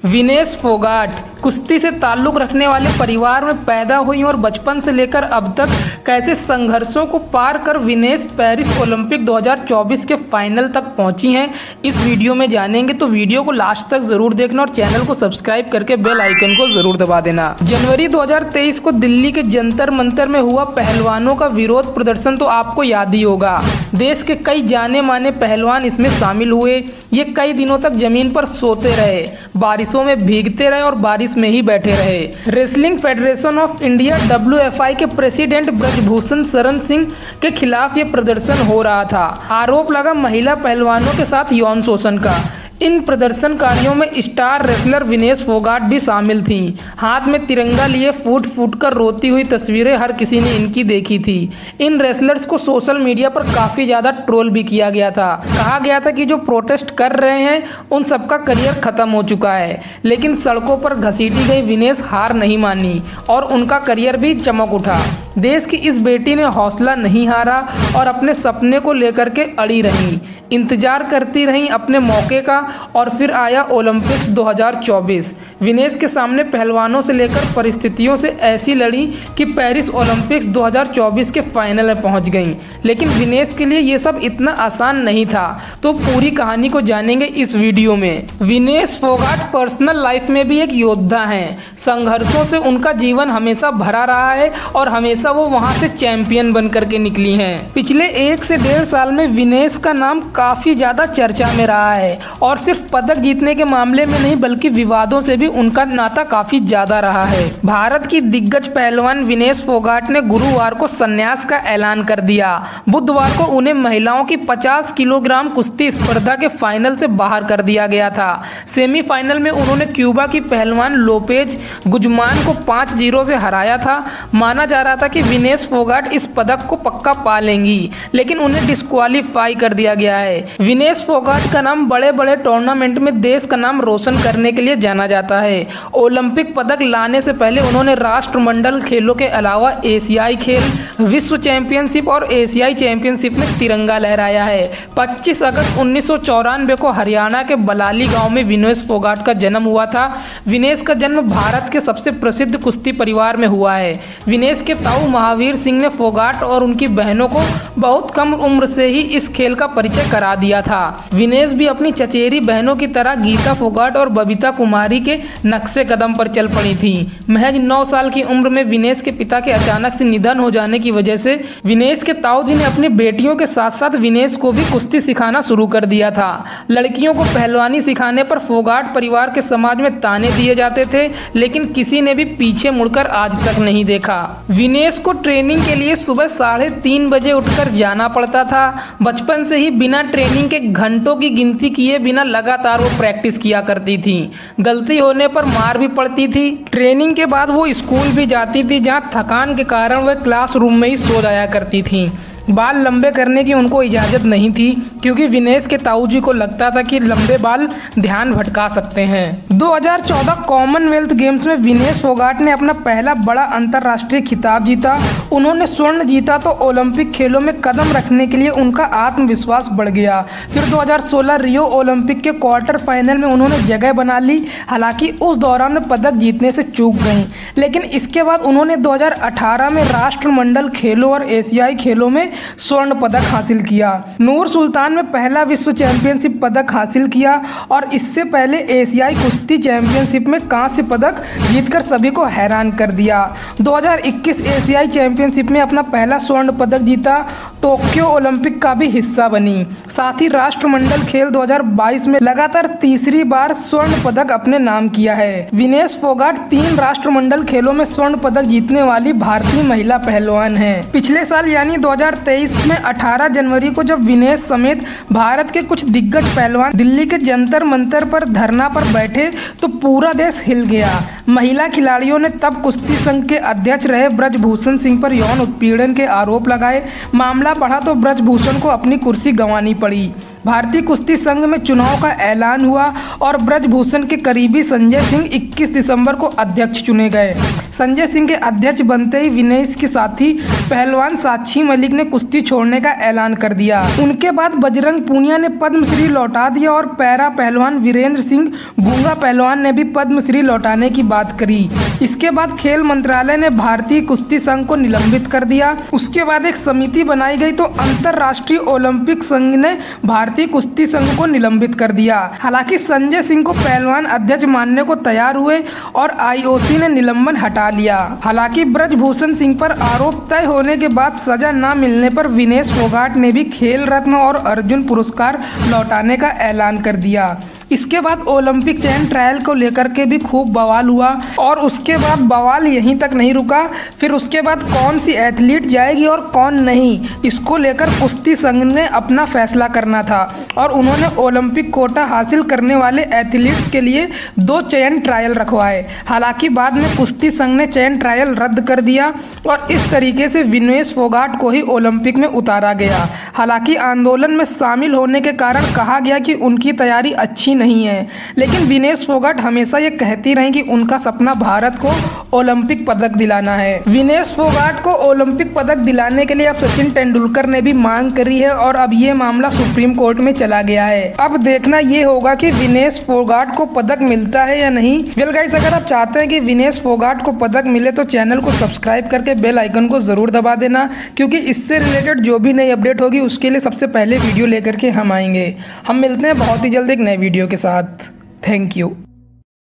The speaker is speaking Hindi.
विनेश फोगाट कुश्ती से ताल्लुक़ रखने वाले परिवार में पैदा हुई और बचपन से लेकर अब तक कैसे संघर्षों को पार कर विनेश पेरिस ओलंपिक 2024 के फाइनल तक पहुंची हैं, इस वीडियो में जानेंगे। तो वीडियो को लास्ट तक ज़रूर देखना और चैनल को सब्सक्राइब करके बेल आइकन को ज़रूर दबा देना। जनवरी 2023 को दिल्ली के जंतर मंतर में हुआ पहलवानों का विरोध प्रदर्शन तो आपको याद ही होगा। देश के कई जाने माने पहलवान इसमें शामिल हुए। ये कई दिनों तक जमीन पर सोते रहे, बारिशों में भीगते रहे और बारिश में ही बैठे रहे। Wrestling federation of India WFI के प्रेसिडेंट ब्रजभूषण शरण सिंह के खिलाफ ये प्रदर्शन हो रहा था। आरोप लगा महिला पहलवानों के साथ यौन शोषण का। इन प्रदर्शनकारियों में स्टार रेसलर विनेश फोगाट भी शामिल थी। हाथ में तिरंगा लिए फूट फूट कर रोती हुई तस्वीरें हर किसी ने इनकी देखी थी। इन रेसलर्स को सोशल मीडिया पर काफ़ी ज़्यादा ट्रोल भी किया गया था। कहा गया था कि जो प्रोटेस्ट कर रहे हैं उन सबका करियर ख़त्म हो चुका है, लेकिन सड़कों पर घसीटी गई विनेश हार नहीं मानी और उनका करियर भी चमक उठा। देश की इस बेटी ने हौसला नहीं हारा और अपने सपने को लेकर के अड़ी रही, इंतजार करती रहीं अपने मौके का और फिर आया ओलंपिक्स 2024। विनेश के सामने पहलवानों से लेकर परिस्थितियों से ऐसी लड़ी कि पेरिस ओलंपिक्स 2024 के फाइनल में पहुंच गईं। लेकिन विनेश के लिए ये सब इतना आसान नहीं था, तो पूरी कहानी को जानेंगे इस वीडियो में। विनेश फोगाट पर्सनल लाइफ में भी एक योद्धा हैं। संघर्षों से उनका जीवन हमेशा भरा रहा है और हमेशा वो वहाँ से चैंपियन बन करके निकली हैं। पिछले 1 से 1.5 साल में विनेश का नाम काफ़ी ज़्यादा चर्चा में रहा है और सिर्फ पदक जीतने के मामले में नहीं बल्कि विवादों से भी उनका नाता काफ़ी ज़्यादा रहा है। भारत की दिग्गज पहलवान विनेश फोगाट ने गुरुवार को संन्यास का ऐलान कर दिया। बुधवार को उन्हें महिलाओं की 50 किलोग्राम कुश्ती स्पर्धा के फाइनल से बाहर कर दिया गया था। सेमीफाइनल में उन्होंने क्यूबा की पहलवान लोपेज गुजमान को 5-0 से हराया था। माना जा रहा था कि विनेश फोगाट इस पदक को पक्का पा लेंगी, लेकिन उन्हें डिस्क्वालीफाई कर दिया गया है। विनेश फोगाट का नाम बड़े बड़े टूर्नामेंट में देश का नाम रोशन करने के लिए जाना जाता है। ओलंपिक पदक लाने से पहले उन्होंने राष्ट्रमंडल खेलों के अलावा एशियाई खेल, विश्व चैंपियनशिप और एशियाई चैंपियनशिप में तिरंगा लहराया है। 25 अगस्त 1994 को हरियाणा के बलाली गांव में विनेश फोगाट का जन्म हुआ था। विनेश का जन्म भारत के सबसे प्रसिद्ध कुश्ती परिवार में हुआ है। विनेश के ताऊ महावीर सिंह ने फोगाट और उनकी बहनों को बहुत कम उम्र से ही इस खेल का परिचय करा दिया था। विनेश भी अपनी चचेरी बहनों की तरह गीता फोगाट और बबीता कुमारी के नक्शे कदम पर चल पड़ी थी। महज 9 साल की उम्र में विनेश के पिता के अचानक से निधन हो जाने की वजह से विनेश के ताऊजी ने अपनी बेटियों के साथ साथ विनेश को भी कुश्ती सिखाना शुरू कर दिया था। लड़कियों को पहलवानी सिखाने पर फोगाट परिवार के समाज में ताने दिए जाते थे, लेकिन किसी ने भी पीछे मुड़कर आज तक नहीं देखा। विनेश को ट्रेनिंग के लिए सुबह 3:30 बजे उठकर जाना पड़ता था। बचपन से ही बिना ट्रेनिंग के घंटों की गिनती किए बिना लगातार वो प्रैक्टिस किया करती थी। गलती होने पर मार भी पड़ती थी। ट्रेनिंग के बाद वो स्कूल भी जाती थी, जहां थकान के कारण वह क्लासरूम में ही सो जाया करती थी। बाल लंबे करने की उनको इजाज़त नहीं थी, क्योंकि विनेश के ताऊजी को लगता था कि लंबे बाल ध्यान भटका सकते हैं। 2014 कॉमनवेल्थ गेम्स में विनेश फोगाट ने अपना पहला बड़ा अंतर्राष्ट्रीय खिताब जीता। उन्होंने स्वर्ण जीता तो ओलंपिक खेलों में कदम रखने के लिए उनका आत्मविश्वास बढ़ गया। फिर 2016 रियो ओलंपिक के क्वार्टर फाइनल में उन्होंने जगह बना ली। हालांकि उस दौरान पदक जीतने से चूक गईं, लेकिन इसके बाद उन्होंने 2018 में राष्ट्रमंडल खेलों और एशियाई खेलों में स्वर्ण पदक हासिल किया। नूर सुल्तान में पहला विश्व चैंपियनशिप पदक हासिल किया और इससे पहले एशियाई कुश्ती चैंपियनशिप में कांस्य पदक जीतकर सभी को हैरान कर दिया। 2021 एशियाई चैंपियनशिप में अपना पहला स्वर्ण पदक जीता। टोक्यो ओलंपिक का भी हिस्सा बनी। साथ ही राष्ट्रमंडल खेल 2022 में लगातार तीसरी बार स्वर्ण पदक अपने नाम किया है। विनेश फोगाट 3 राष्ट्रमंडल खेलों में स्वर्ण पदक जीतने वाली भारतीय महिला पहलवान हैं। पिछले साल यानी 2023 में 18 जनवरी को जब विनेश समेत भारत के कुछ दिग्गज पहलवान दिल्ली के जंतर मंतर पर धरना पर बैठे तो पूरा देश हिल गया। महिला खिलाड़ियों ने तब कुश्ती संघ के अध्यक्ष रहे ब्रजभूषण सिंह पर यौन उत्पीड़न के आरोप लगाए। मामला बढ़ा तो ब्रजभूषण को अपनी कुर्सी गंवानी पड़ी। भारतीय कुश्ती संघ में चुनाव का ऐलान हुआ और ब्रजभूषण के करीबी संजय सिंह 21 दिसंबर को अध्यक्ष चुने गए। संजय सिंह के अध्यक्ष बनते ही विनेश के साथी पहलवान साक्षी मलिक ने कुश्ती छोड़ने का ऐलान कर दिया। उनके बाद बजरंग पूनिया ने पद्मश्री लौटा दिया और पैरा पहलवान वीरेंद्र सिंह गूंगा पहलवान ने भी पद्मश्री लौटाने की बात करी। इसके बाद खेल मंत्रालय ने भारतीय कुश्ती संघ को निलंबित कर दिया। उसके बाद एक समिति बनाई गई तो अंतर्राष्ट्रीय ओलंपिक संघ ने भारतीय कुश्ती संघ को निलंबित कर दिया। हालांकि संजय सिंह को पहलवान अध्यक्ष मानने को तैयार हुए और IOC ने निलंबन हटा लिया। हालांकि ब्रजभूषण सिंह पर आरोप तय होने के बाद सजा न मिलने पर विनेश फोगाट ने भी खेल रत्न और अर्जुन पुरस्कार लौटाने का ऐलान कर दिया। इसके बाद ओलंपिक चयन ट्रायल को लेकर के भी खूब बवाल हुआ और उसके बाद बवाल यहीं तक नहीं रुका। फिर उसके बाद कौन सी एथलीट जाएगी और कौन नहीं, इसको लेकर कुश्ती संघ ने अपना फैसला करना था और उन्होंने ओलंपिक कोटा हासिल करने वाले एथलीट्स के लिए 2 चयन ट्रायल रखवाए। हालांकि बाद में कुश्ती संघ ने चयन ट्रायल रद्द कर दिया और इस तरीके से विनेश फोगाट को ही ओलंपिक में उतारा गया। हालांकि आंदोलन में शामिल होने के कारण कहा गया कि उनकी तैयारी अच्छी नहीं है, लेकिन विनेश फोगाट हमेशा ये कहती रही कि उनका सपना भारत को ओलंपिक पदक दिलाना है। विनेश फोगाट को ओलंपिक पदक दिलाने के लिए अब सचिन तेंदुलकर ने भी मांग करी है और अब ये मामला सुप्रीम कोर्ट में चला गया है। अब देखना ये होगा कि विनेश फोगाट को पदक मिलता है या नहीं। वेल गाइस, अगर आप चाहते हैं कि विनेश फोगाट को पदक मिले तो चैनल को सब्सक्राइब करके बेल आइकन को जरूर दबा देना, क्योंकि इससे रिलेटेड जो भी नई अपडेट होगी उसके लिए सबसे पहले वीडियो लेकर के हम आएंगे। हम मिलते हैं बहुत ही जल्द एक नए वीडियो के साथ। Thank you.